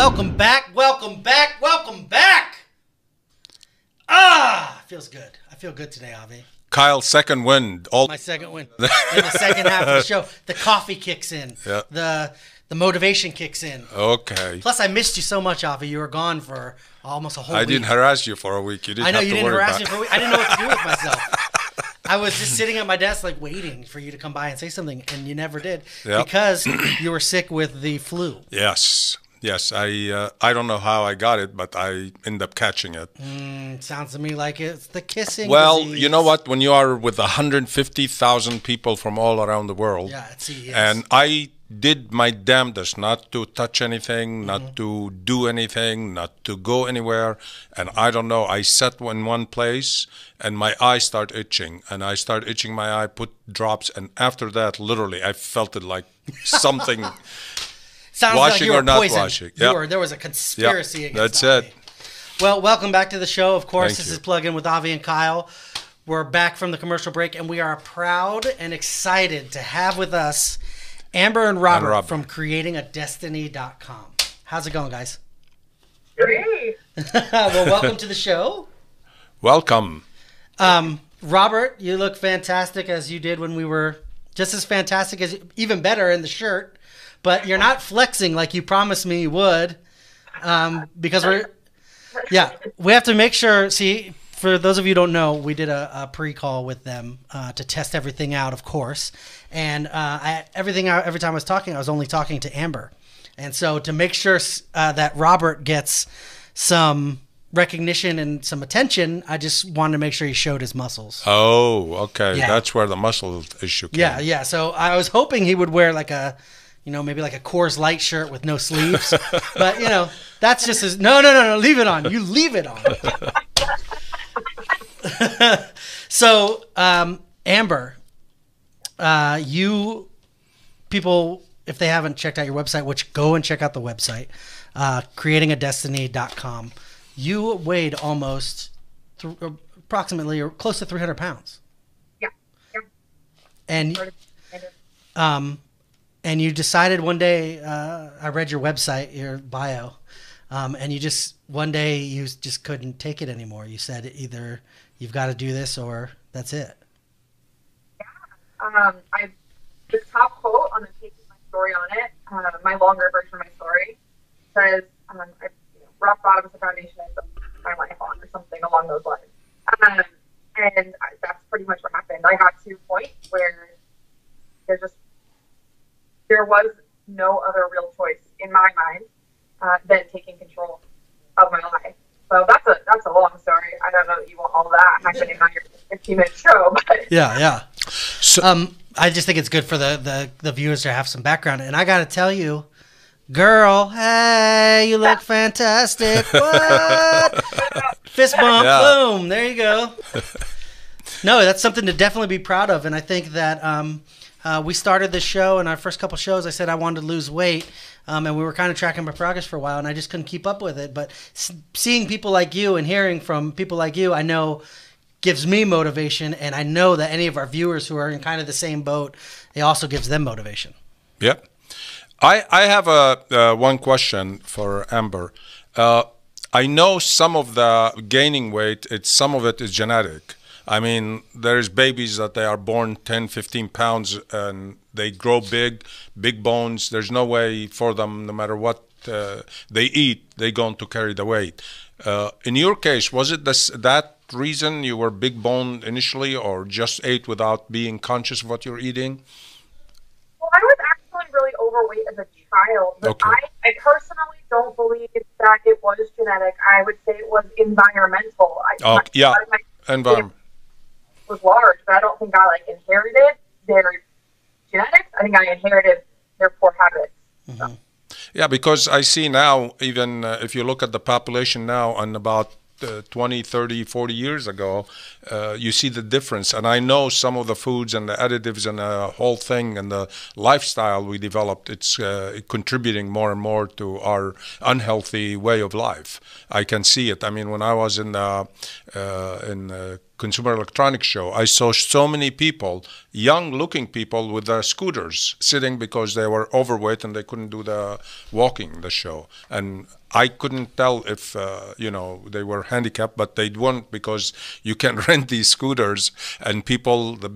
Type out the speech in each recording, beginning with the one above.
Welcome back, welcome back, welcome back! Feels good. I feel good today, Avi. Kyle's second win. My second win. In the second half of the show, the coffee kicks in. Yeah. The motivation kicks in. Okay. Plus, I missed you so much, Avi. You were gone for almost a whole week. I didn't harass you for a week. You didn't I know have you to didn't worry harass about me for a week. I didn't know what to do with myself. I was just sitting at my desk, like waiting for you to come by and say something, and you never did because you were sick with the flu. Yes. Yes, I don't know how I got it, but I ended up catching it. Sounds to me like it's the kissing Well, disease. you know what? When you are with 150,000 people from all around the world, Yeah, it's CES. and I did my damnedest not to touch anything, not to do anything, not to go anywhere, and I don't know, I sat in one place, and my eye started itching, and I started itching my eye, put drops, and after that, literally, I felt it like something... Sounds washing like you were or not poisoned. washing. Yep. There was a conspiracy against That's Avi. it. Well, welcome back to the show. Of course, Thank this you. is Plug In with Avi and Kyle. We're back from the commercial break, and we are proud and excited to have with us Amber and Robert. From creatingadestiny.com. How's it going, guys? Great. Well, welcome to the show. Welcome. Robert, you look fantastic as you did when we were just as fantastic as even better in the shirt, but you're not flexing like you promised me you would, because we have to make sure. See, for those of you who don't know, we did a pre-call with them to test everything out, of course, and every time I was talking, I was only talking to Amber, and so to make sure that Robert gets some recognition and some attention, I just wanted to make sure he showed his muscles. Oh, okay. Yeah. That's where the muscle issue came. Yeah. So I was hoping he would wear like a, maybe like a Coors Light shirt with no sleeves. But, that's just his... No. Leave it on. You leave it on. So, Amber, you people, if they haven't checked out your website, which go and check out the website, creatingadestiny.com. You weighed almost approximately or close to 300 pounds. Yeah. And you decided one day, I read your website, your bio, and you just, one day you just couldn't take it anymore. You said either you've got to do this or that's it. Yeah. The top quote on the page of my story on it, my longer version of my story, says, rock bottom is the foundation I built my life on, or something along those lines. And that's pretty much what happened. I got to a point where there was no other real choice in my mind than taking control of my life. So that's a long story. I don't know that you want all that happening on your 15-minute show, but Yeah. So, I just think it's good for the viewers to have some background. And I got to tell you, girl, hey, you look fantastic. What? Fist bump, boom. There you go. No, that's something to definitely be proud of. And I think that we started this show, and our first couple shows, I said I wanted to lose weight. And we were kind of tracking my progress for a while, and I just couldn't keep up with it. But seeing people like you and hearing from people like you, I know gives me motivation. And I know that any of our viewers who are in kind of the same boat, it also gives them motivation. yeah. I have one question for Amber. I know some of the gaining weight, some of it is genetic. I mean, there's babies that they are born 10, 15 pounds and they grow big bones. There's no way for them, no matter what they eat, they're going to carry the weight. In your case, was it that reason you were big boned initially, or just ate without being conscious of what you're eating? well, I was actually really overweight as a child, but Okay. I personally don't believe that it was genetic. I would say it was environmental. Yeah, My environment. was large, but I don't think I inherited their genetics. I think I inherited their poor habits. So. Yeah, because I see now, even if you look at the population now and about 20, 30, 40 years ago, you see the difference. And I know some of the foods and the additives and the whole thing and the lifestyle we developed, it's contributing more and more to our unhealthy way of life. I can see it. I mean, when I was in Consumer Electronics Show, I saw so many people, young-looking people with their scooters sitting because they were overweight and they couldn't do the show. And I couldn't tell if they were handicapped, but they weren't, because you can rent these scooters, and people, the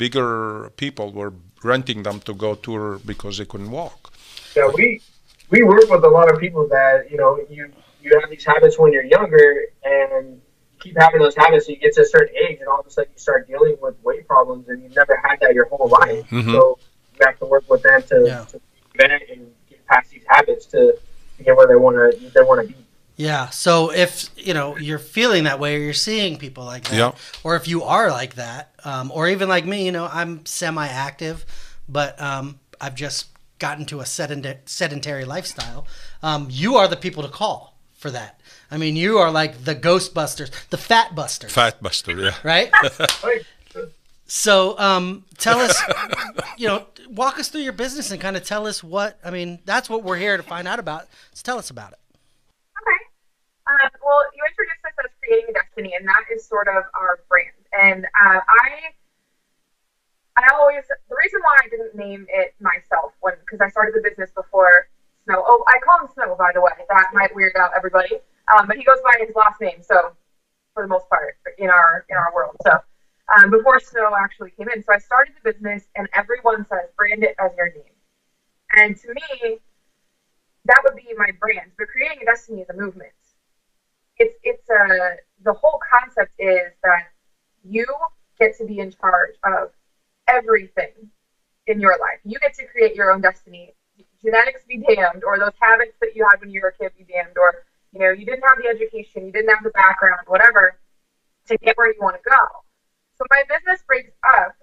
bigger people were renting them to go tour because they couldn't walk. Yeah, we work with a lot of people that you have these habits when you're younger, and you keep having those habits, so you get to a certain age, and all of a sudden you start dealing with weight problems, and you've never had that your whole life. Mm-hmm. So you have to work with them to prevent it and get past these habits to get where they want to be. Yeah. So if you're feeling that way, or you're seeing people like that, or if you are like that, or even like me, I'm semi-active, but I've just gotten to a sedentary lifestyle. You are the people to call for that. I mean, you are like the Ghostbusters, the Fat Busters. Fat Buster, yeah. Right? So tell us, walk us through your business and kind of tell us that's what we're here to find out about. So tell us about it. Okay. Well, you introduced us as Creating a Destiny, and that is sort of our brand. And the reason why I didn't name it myself, because I started the business before Snow. Oh, I call him Snow, by the way. That might weird out everybody. But he goes by his last name, so for the most part, in our world. So before Snow actually came in. So I started the business, and everyone says, brand it as your name. And to me, that would be my brand. But Creating a Destiny is a movement. The whole concept is that you get to be in charge of everything in your life. You get to create your own destiny. Genetics be damned, or those habits that you had when you were a kid be damned, or you didn't have the education, you didn't have the background, whatever, to get where you want to go. So my business breaks up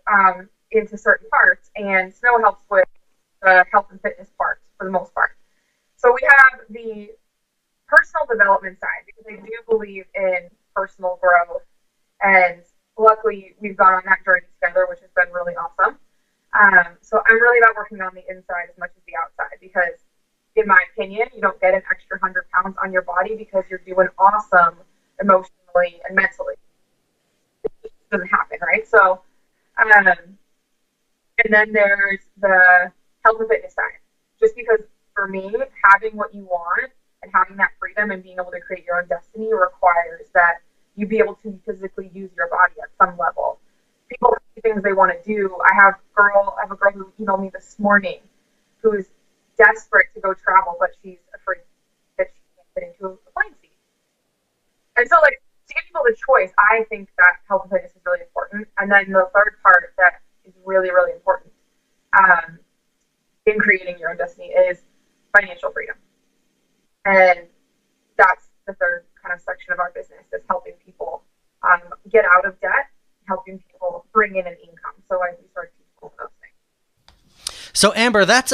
into certain parts, and Snow helps with the health and fitness parts for the most part. So we have the personal development side, because I do believe in personal growth, and luckily we've gone on that journey together, which has been really awesome. So I'm really about working on the inside as much as the outside, because in my opinion, you don't get an extra 100 pounds on your body because you're doing awesome emotionally and mentally. It just doesn't happen, right? So, and then there's the health and fitness side. Just because for me, having what you want and having that freedom and being able to create your own destiny requires that you be able to physically use your body at some level. People see things they want to do. I have a girl who emailed me this morning who's desperate to go travel, but she's afraid that she can't fit into a plane seat. And so, to give people the choice, I think that health and fitness is really important. And then the third part that is really, really important in creating your own destiny is financial freedom. And that's the third kind of section of our business, is helping people get out of debt, helping people bring in an income. So we start teaching people those things. So Amber, that's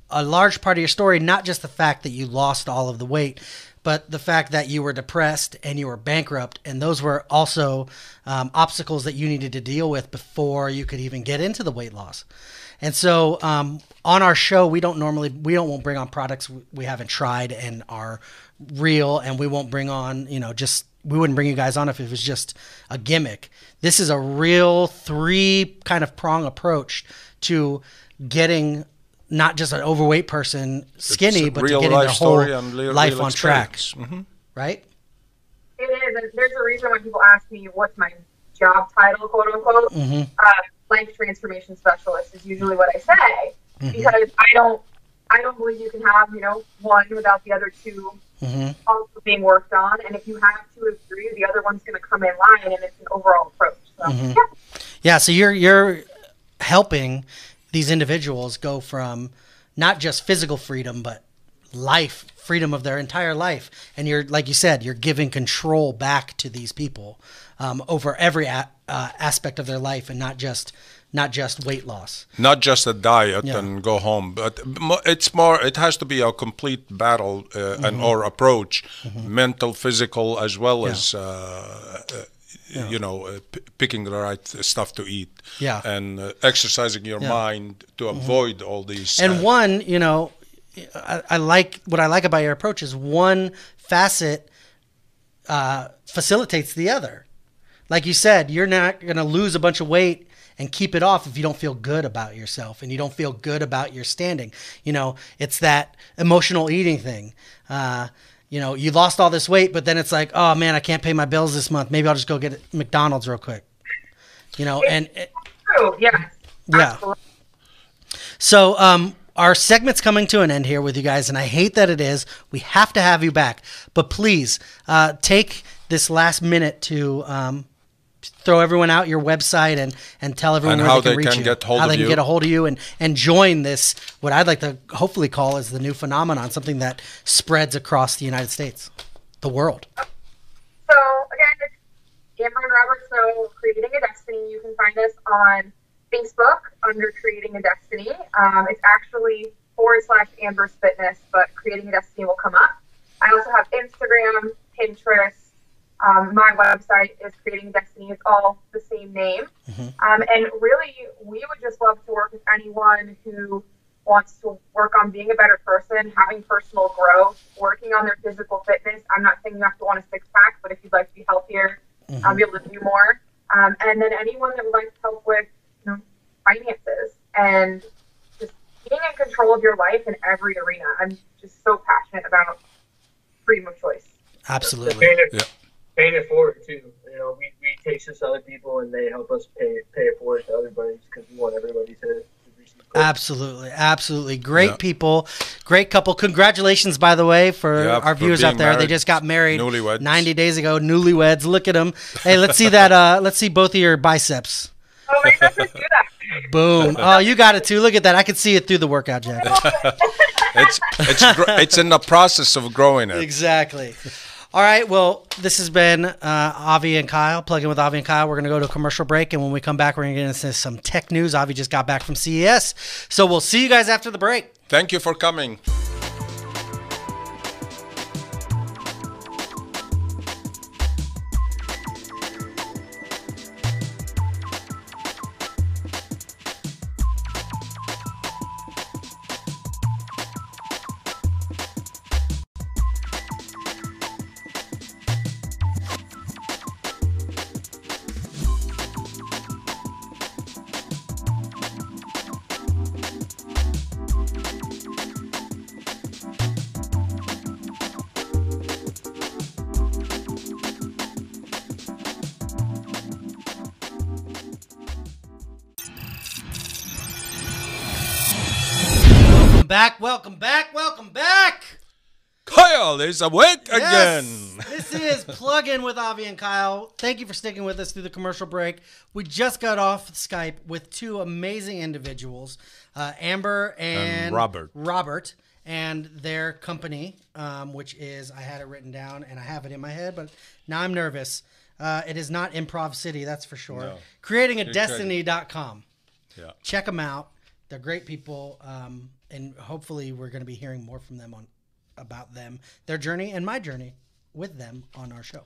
a large part of your story, not just the fact that you lost all of the weight, but the fact that you were depressed and you were bankrupt, and those were also obstacles that you needed to deal with before you could even get into the weight loss. And so on our show, we won't bring on products we haven't tried and are real, and we won't bring on, we wouldn't bring you guys on if it was just a gimmick. This is a real 3 kind of prong approach to getting not just an overweight person skinny, but to getting their whole life on track. Mm-hmm. Right? It is. And there's a reason when people ask me what's my job title, quote unquote. Mm-hmm. Life transformation specialist is usually what I say, because I don't believe you can have, one without the other two also being worked on. And if you have 2 of 3, the other one's going to come in line, and it's an overall approach. So, yeah. So you're helping these individuals go from not just physical freedom, but freedom of their entire life. And you're, like you said, you're giving control back to these people over every aspect of their life, and not just weight loss. Not just a diet and go home, but it has to be a complete battle or approach, mental, physical, as well as picking the right stuff to eat, and exercising your mind to avoid all these. And I like about your approach is one facet facilitates the other. Like you said, you're not going to lose a bunch of weight and keep it off if you don't feel good about yourself and you don't feel good about your standing. You know, it's that emotional eating thing. You know, you lost all this weight, but then it's like, oh man, I can't pay my bills this month. Maybe I'll just go get McDonald's real quick. You know, true. Yeah. Absolutely. So, our segment's coming to an end here with you guys, and I hate that it is. We have to have you back, but please take this last minute to throw everyone out your website and tell everyone and where how they can reach you, how they can get a hold of you, and join this, what I'd like to hopefully call is the new phenomenon, something that spreads across the United States, the world. So again, it's Amber and Robert Snow, Creating a Destiny. You can find us on Facebook under Creating a Destiny. It's actually /Amber's Fitness, but Creating a Destiny will come up. I also have Instagram, Pinterest. My website is Creating a Destiny. It's all the same name. Mm-hmm. And really, we would just love to work with anyone who wants to work on being a better person, having personal growth, working on their physical fitness. I'm not saying you have to want a six-pack, but if you'd like to be healthier, be able to do more. And then anyone that would like help with finances and just being in control of your life in every arena. I'm just so passionate about freedom of choice. Absolutely. Paying it forward too. You know, we take this to other people and they help us pay it forward to everybody because we want everybody to receive good. Absolutely. Great people, great couple. Congratulations, by the way, for our viewers out there. They just got married 90 days ago. Newlyweds. Look at them. Hey, let's see that. Let's see both of your biceps. Oh, wait, let's just do that. Boom. Oh, you got it too. Look at that. I could see it through the workout jacket. It's in the process of growing it. Exactly. All right. Well, this has been Avi and Kyle, Plug-In with Avi and Kyle. We're going to go to a commercial break, and when we come back, we're going to get into some tech news. Avi just got back from CES. So we'll see you guys after the break. Thank you for coming. Welcome back. Kyle is awake again. This is Plug-In with Avi and Kyle. Thank you for sticking with us through the commercial break. We just got off Skype with two amazing individuals, Amber and Robert, and their company, which is, I had it written down and I have it in my head, but now I'm nervous. It is not Improv City, that's for sure. No. Creatingadestiny.com. Yeah. Check them out. They're great people. And hopefully we're going to be hearing more from them about them, their journey, and my journey with them on our show.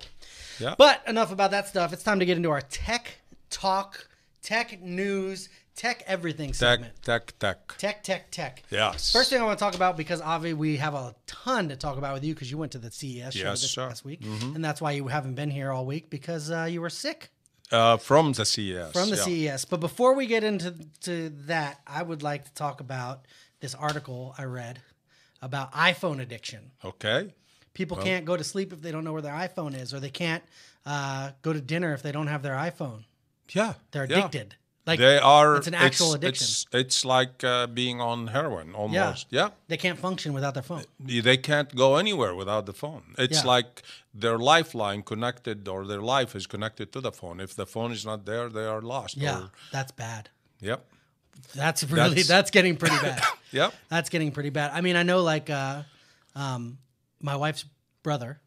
Yeah. But enough about that stuff. It's time to get into our tech talk, tech news, tech everything segment. Tech. Yes. First thing I want to talk about, because Avi, we have a ton to talk about with you because you went to the CES show this past week, and that's why you haven't been here all week because you were sick. From the CES. From the CES. But before we get into that, I would like to talk about this article I read about iPhone addiction. Okay. People can't go to sleep if they don't know where their iPhone is, or they can't go to dinner if they don't have their iPhone. Yeah. They're addicted. Like they are. It's an actual addiction. It's like being on heroin almost. Yeah. They can't function without their phone. They can't go anywhere without the phone. It's like their lifeline connected, or their life is connected to the phone. If the phone is not there, they are lost. Yeah, that's bad. Yep. That's getting pretty bad. Yep. That's getting pretty bad. I mean, I know like my wife's brother,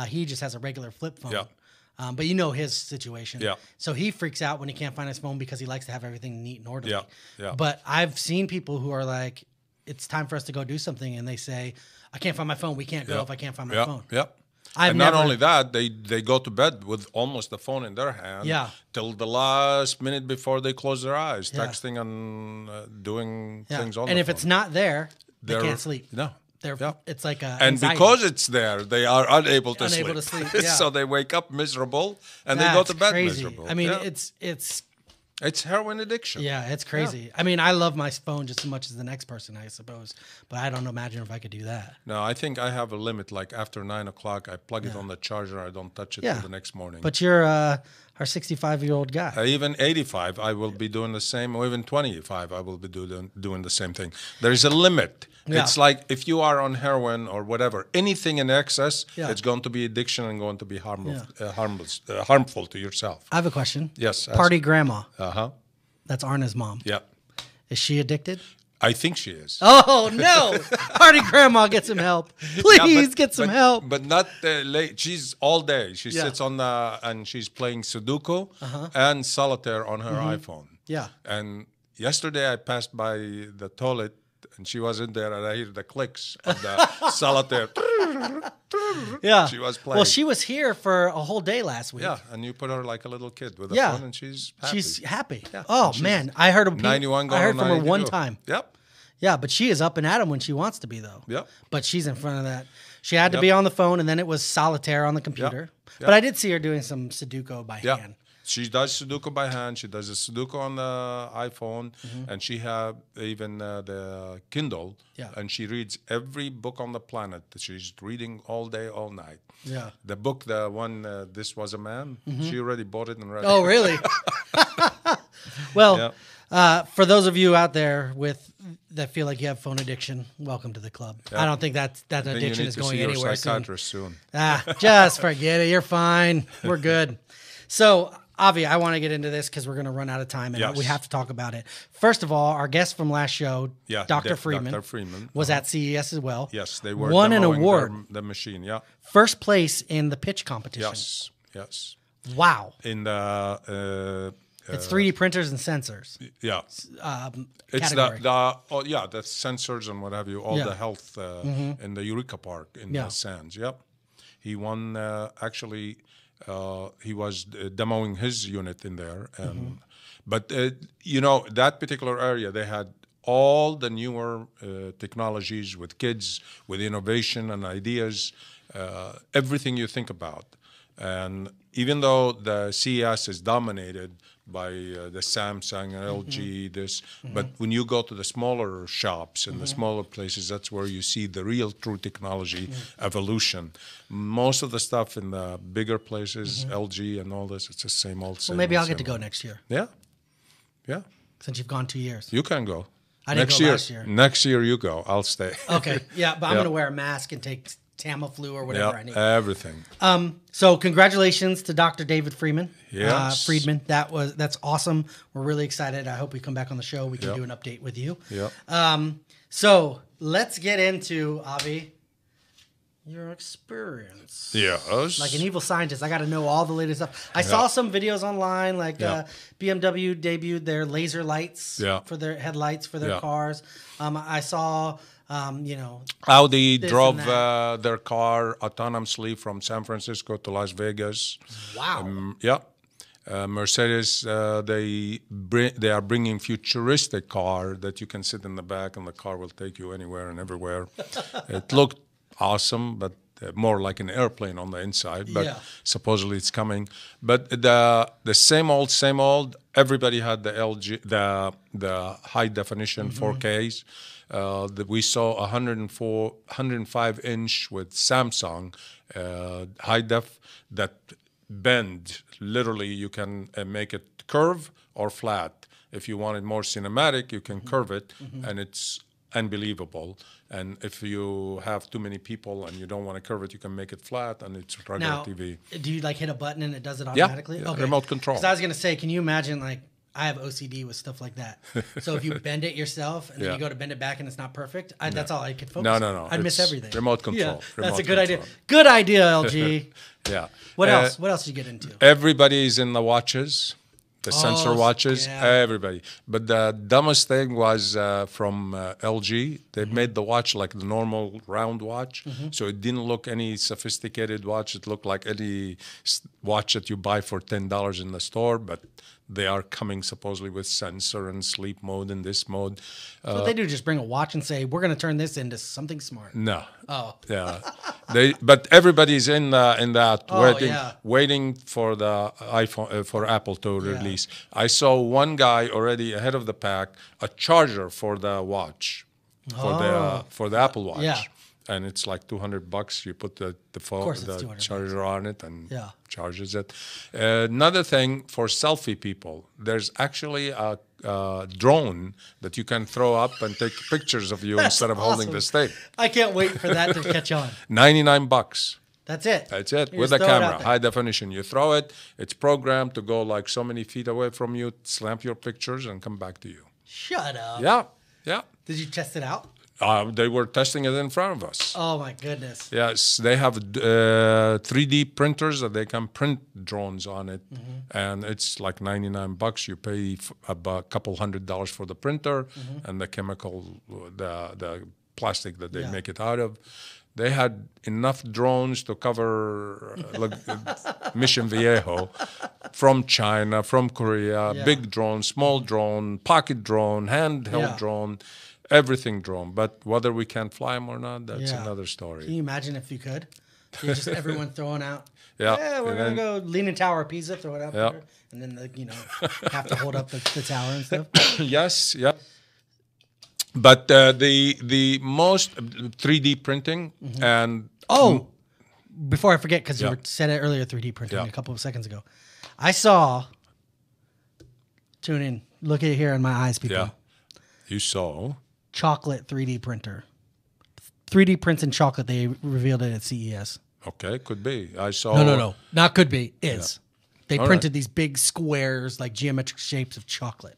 he just has a regular flip phone. Yeah. But you know his situation. Yeah. So he freaks out when he can't find his phone because he likes to have everything neat and orderly. Yeah. Yeah. But I've seen people who are like, it's time for us to go do something, and they say, I can't find my phone. We can't go if I can't find my phone. Yep. And not only that, they go to bed with almost the phone in their hand till the last minute before they close their eyes, texting and doing things on the phone. And if it's not there, they can't sleep. No. They're Yeah. it's like a And anxiety. because it's there, they are unable to Unable to sleep. sleep, yeah. So they wake up miserable and they go That's to bed crazy. miserable. I mean, Yeah. it's heroin addiction. yeah, it's crazy. I mean, I love my phone just as much as the next person, I suppose, but I don't imagine if I could do that. No, I think I have a limit. Like after 9 o'clock, I plug it on the charger. I don't touch it Yeah. till the next morning. But you're our 65-year-old guy. Even 85, I will be doing the same. Or even 25, I will be doing the same thing. There is a limit. Yeah. It's like if you are on heroin or whatever, anything in excess, Yeah. it's going to be addiction and going to be harmful to yourself. I have a question. Yes. ask. Party grandma. Uh-huh. That's Arna's mom. Yeah. Is she addicted? I think she is. Oh no! Party grandma, get some help. Please Yeah, get some help. But not late. She's all day. She Yeah. sits on the and she's playing Sudoku and solitaire on her iPhone. Yeah. And yesterday I passed by the toilet and she was in there and I hear the clicks of the solitaire. Yeah. She was Well, playing. she was here for a whole day last week. Yeah, and you put her like a little kid with a Yeah. phone and she's happy. She's happy. Yeah. Oh She's man, I heard 91 going I heard on from her 92. one time. Yep. Yeah, but she is up and at 'em when she wants to be though. Yep. But she's in front of that. She had to Yep. be on the phone, and then it was solitaire on the computer. Yep. But I did see her doing some Sudoku by Yeah. hand. She does Sudoku by hand. She does the Sudoku on the iPhone, Mm-hmm. and she have even the Kindle. Yeah. And she reads every book on the planet. She's reading all day, all night. Yeah. The book, the one, This Was a Man, she already bought it and read Oh, it. really? Well, Yeah. for those of you out there that feel like you have phone addiction, welcome to the club. I don't think that I think you addiction need is to going see your anywhere soon. psychiatrist soon. Just forget it. You're fine. We're good. So, Avi, I want to get into this because we're going to run out of time, and Yes. we have to talk about it. First of all, our guest from last show, Yeah, Dr. Freeman, Dr. Freeman was at CES as well. Yes, they were won an demoing award, the machine. Yeah. first place in the pitch competition. Yes. Yes. Wow. In the It's 3D printers and sensors. yeah. It's Category. the sensors and what have you, all Yeah. the health in the Eureka Park in Yeah. the Sands. Yep. He won, actually, he was demoing his unit in there. And, But, that particular area, they had all the newer technologies with kids, with innovation and ideas, everything you think about. And even though the CES is dominated by the Samsung and LG, but when you go to the smaller shops and the smaller places, that's where you see the real true technology evolution. Most of the stuff in the bigger places, LG and all this, it's the same old. Well, maybe I'll get to go next year Yeah, yeah, since you've gone 2 years. you can go. I didn't next go year. last year. Next year you go. I'll stay. Okay. Yeah, but I'm Yeah. going to wear a mask and take Tamiflu or whatever I need. Everything. So congratulations to Dr. David Freeman. Yes. Friedman. That's awesome. We're really excited. I hope we come back on the show. We can Yep. do an update with you. Yep. So let's get into, Avi, your experience. Yes. Like an evil scientist, I got to know all the latest stuff. I saw some videos online, like Yeah. BMW debuted their laser lights Yeah. for their headlights for their Yeah. cars. I saw, Audi this drove and that. their car autonomously from San Francisco to Las Vegas. wow. Yeah. Mercedes, they are bringing futuristic car that you can sit in the back and the car will take you anywhere and everywhere. It looked awesome, but more like an airplane on the inside. But Yeah. supposedly it's coming. But the same old. Everybody had the LG, the high definition 4Ks. That we saw 105 inch with Samsung high def that bend. Literally, you can make it curve or flat. If you want it more cinematic, you can curve it, and it's unbelievable. And if you have too many people and you don't want to curve it, you can make it flat, and it's regular Now, TV. do you like hit a button and it does it automatically? yeah, remote control. Because I was gonna say, can you imagine like I have OCD with stuff like that. So if you bend it yourself and then Yeah. you go to bend it back and it's not perfect, that's all I could focus No, on. no, no. I'd miss It's everything. remote control. Yeah, that's Remote a good idea. control. Good idea, LG. Yeah. What else? What else did you get into? Everybody is in the watches. The sensor Oh, watches, yeah. everybody. But the dumbest thing was from LG. They Mm-hmm. made the watch like the normal round watch, so it didn't look any sophisticated watch. It looked like any watch that you buy for $10 in the store. But they are coming supposedly with sensor and sleep mode and this mode. So what they do, just bring a watch and say, we're going to turn this into something smart. No. Oh. Yeah. But everybody's in that Oh, yeah. waiting for the iPhone for Apple to release. I saw one guy already ahead of the pack, a charger for the watch, for the Apple Watch. Yeah. And it's like $200. You put the phone, course it's the $200. charger on it, and Yeah. charges it. Another thing for selfie people, there's actually a drone that you can throw up and take pictures of you instead of holding awesome. the stick. I can't wait for that to catch on. $99. That's it. That's it. You With just a throw it out camera, there. high definition. You throw it, it's programmed to go like so many feet away from you, slamp your pictures, and come back to you. Shut up. Yeah, yeah. Did you test it out? They were testing it in front of us. Oh, my goodness. Yes, they have 3D printers that they can print drones on it, and it's like $99. You pay about a couple $100 for the printer and the chemical, the plastic that they Yeah. make it out of. They had enough drones to cover Mission Viejo from China, from Korea, Yeah. big drone, small drone, pocket drone, handheld Yeah. drone, everything drone. But whether we can fly them or not, that's Yeah. another Can story. you imagine if you could? You just everyone throwing out. Yeah, we're and gonna then- go Leaning Tower of Pisa, throw it out Yeah. there, and then have to hold up the tower and stuff. Yes, yeah. But the most 3D printing and Oh, before I forget, because Yeah. you said it earlier, 3D printing Yeah. a couple of seconds ago. I saw. Tune in. Look at it here in my eyes, people. yeah, you saw. Chocolate 3D printer. 3D prints in chocolate. They revealed it at CES. Okay, could be. I saw. No. Not could be. Is. They All printed these big squares, like geometric shapes of chocolate.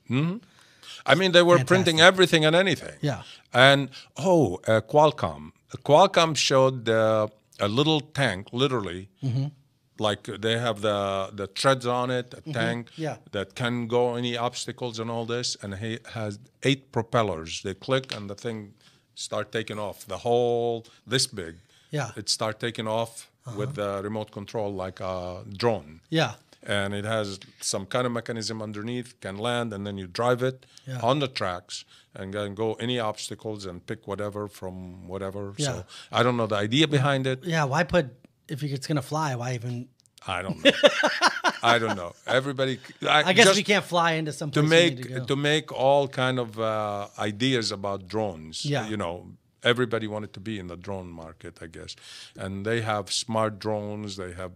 I mean, they were Fantastic. printing everything and anything. Yeah. And Qualcomm. Qualcomm showed a little tank, literally, like they have the treads on it, a tank Yeah. that can go any obstacles and all this, and he has 8 propellers. They click and the thing start taking off. The whole this big. Yeah. It start taking off with the remote control like a drone. Yeah. And it has some kind of mechanism underneath, can land, and then you drive it Yeah. on the tracks and can go any obstacles and pick whatever from whatever. Yeah. So I don't know the idea behind it. Yeah. Why put, if it's going to fly, why even? I don't know. I don't know. Everybody. I guess just we can't fly into some to place we need make to go. make all kind of ideas about drones. Yeah. You know, everybody wanted to be in the drone market, I guess. And they have smart drones. They have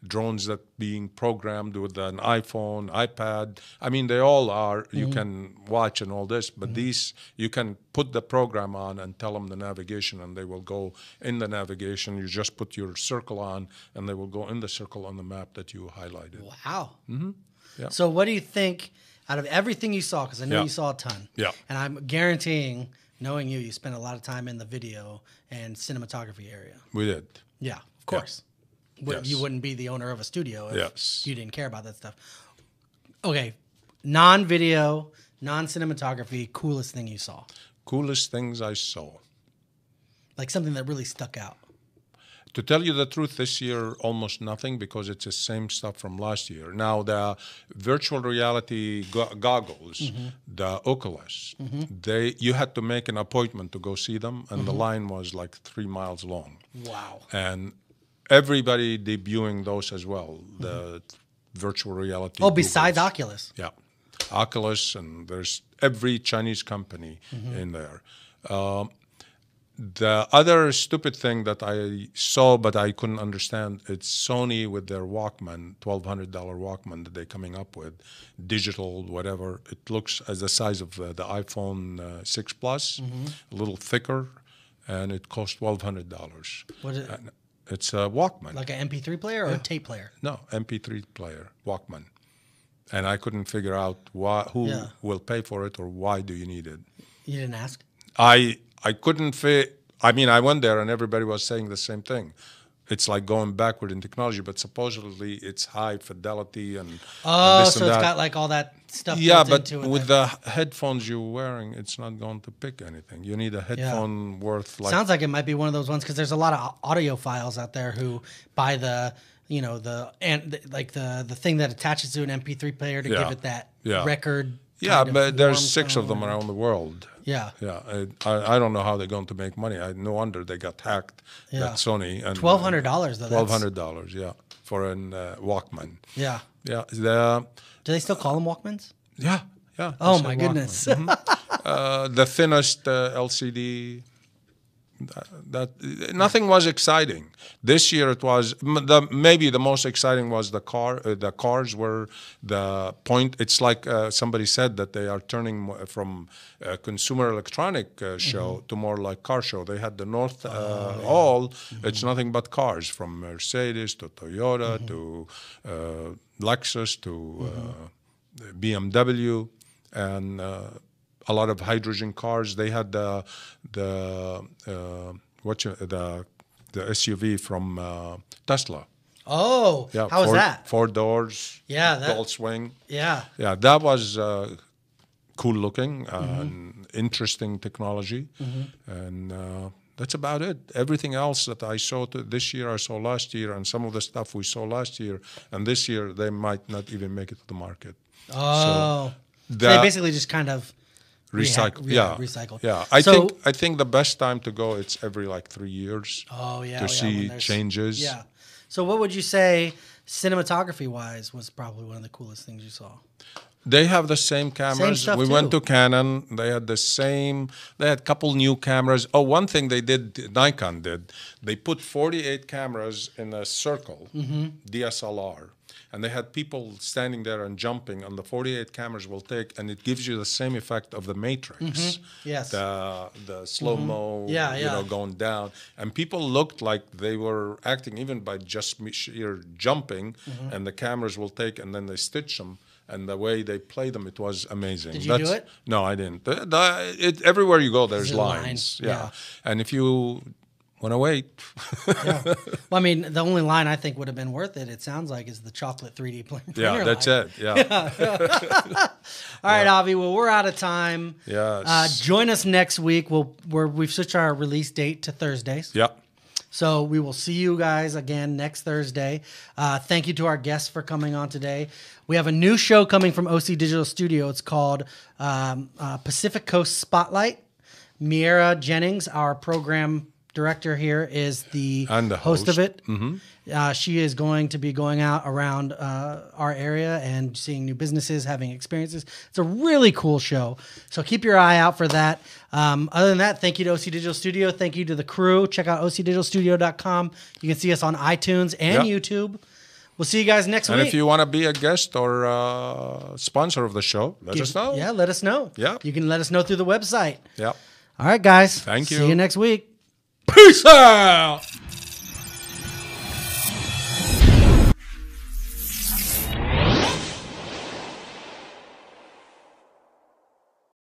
drones that being programmed with an iPhone, iPad. I mean, they all are. Mm-hmm. You can watch and all this, but these you can put the program on and tell them the navigation, and they will go in the navigation. You just put your circle on, and they will go in the circle on the map that you highlighted. Wow. Yeah. So what do you think out of everything you saw? Because I know Yeah. you saw a ton. Yeah. And I'm guaranteeing, knowing you spent a lot of time in the video and cinematography area. We did. Yeah, of course. Yes. You wouldn't be the owner of a studio if Yes. you didn't care about that stuff. Okay. Non-video, non-cinematography, coolest thing you saw. Coolest things I saw. Like something that really stuck out. To tell you the truth, this year almost nothing because it's the same stuff from last year. Now the virtual reality goggles, the Oculus, you had to make an appointment to go see them, and the line was like 3 miles long. Wow. And everybody debuting those as well. The virtual reality. Oh, besides goggles. Oculus. Yeah, Oculus, and there's every Chinese company in there. The other stupid thing that I saw but I couldn't understand, it's Sony with their Walkman, $1,200 Walkman that they're coming up with, digital, whatever. It looks as the size of the iPhone 6 Plus, a little thicker, and it costs $1,200. What is it? And it's a Walkman. Like an MP3 player or a tape player? No, MP3 player, Walkman. And I couldn't figure out who Yeah. will pay for it or why do you need it. You didn't ask? I couldn't fit. I mean, I went there and everybody was saying the same thing. It's like going backward in technology, but supposedly it's high fidelity and Oh, this so and it's that. got like all that stuff. Yeah, built but into it with that- the headphones you're wearing, it's not going to pick anything. You need a headphone worth like. sounds like it might be one of those ones because there's a lot of audiophiles out there who buy the the thing that attaches to an MP3 player to Yeah. give it that Yeah. record. Yeah, kind of but there's warm 6 of them tone. around the world. Yeah, Yeah, I don't know how they're going to make money. No wonder they got hacked Yeah. at Sony. And $1,200 though. $1,200, yeah, for an Walkman. Yeah. Yeah, Do they still call them Walkmans? yeah. Oh it's a my Walkman. goodness. The thinnest LCD. That nothing was exciting. This year it was maybe the most exciting was the car. The cars were the point. It's like somebody said that they are turning from a consumer electronic show to more like car show. They had the North Hall. It's nothing but cars, from Mercedes to Toyota to Lexus to BMW and. A lot of hydrogen cars. They had the SUV from Tesla. Oh, Yeah, how was that? 4 doors. Yeah, that- dual swing. Yeah. Yeah, that was cool looking, and interesting technology, and that's about it. Everything else that I saw this year, I saw last year, and some of the stuff we saw last year and this year, they might not even make it to the market. Oh, so they that- basically just kind of Recycle, recycled. yeah. So- I think the best time to go it's every like 3 years. Oh yeah, to when see there's- changes. Yeah. So what would you say, cinematography wise, was probably one of the coolest things you saw? They have the same cameras. stuff, We went too. to Canon. They had the same. They had a couple new cameras. Oh, one thing they did, Nikon did. They put 48 cameras in a circle, DSLR, and they had people standing there and jumping, and the 48 cameras will take, and it gives you the same effect of the Matrix. Yes. The slow mo, Yeah, yeah. going down, and people looked like they were acting even by just sheer jumping, and the cameras will take, and then they stitch them. And the way they play them, it was amazing. Did you do it? No, I didn't. Everywhere you go, there's There's a line, lines. yeah. Yeah. And if you want to wait, Yeah. Well, I mean, the only line I think would have been worth it. It sounds like is the chocolate 3D printer. yeah, that's line. it. Yeah. All right, Avi. Well, we're out of time. Yes. Join us next week. We've switched our release date to Thursdays. Yeah. So we will see you guys again next Thursday. Thank you to our guests for coming on today. We have a new show coming from OC Digital Studio. It's called Pacific Coast Spotlight. Miera Jennings, our program director here, is the And the host of host. it. She is going to be going out around our area and seeing new businesses, having experiences. It's a really cool show. So keep your eye out for that. Other than that, thank you to OC Digital Studio. Thank you to the crew. Check out ocdigitalstudio.com. You can see us on iTunes and Yep. YouTube. We'll see you guys next And week. if you want to be a guest or sponsor of the show, let us know. Yeah, let us know. Yeah. You can let us know through the website. Yeah. All right, guys. Thank you. See you next week. Peace out.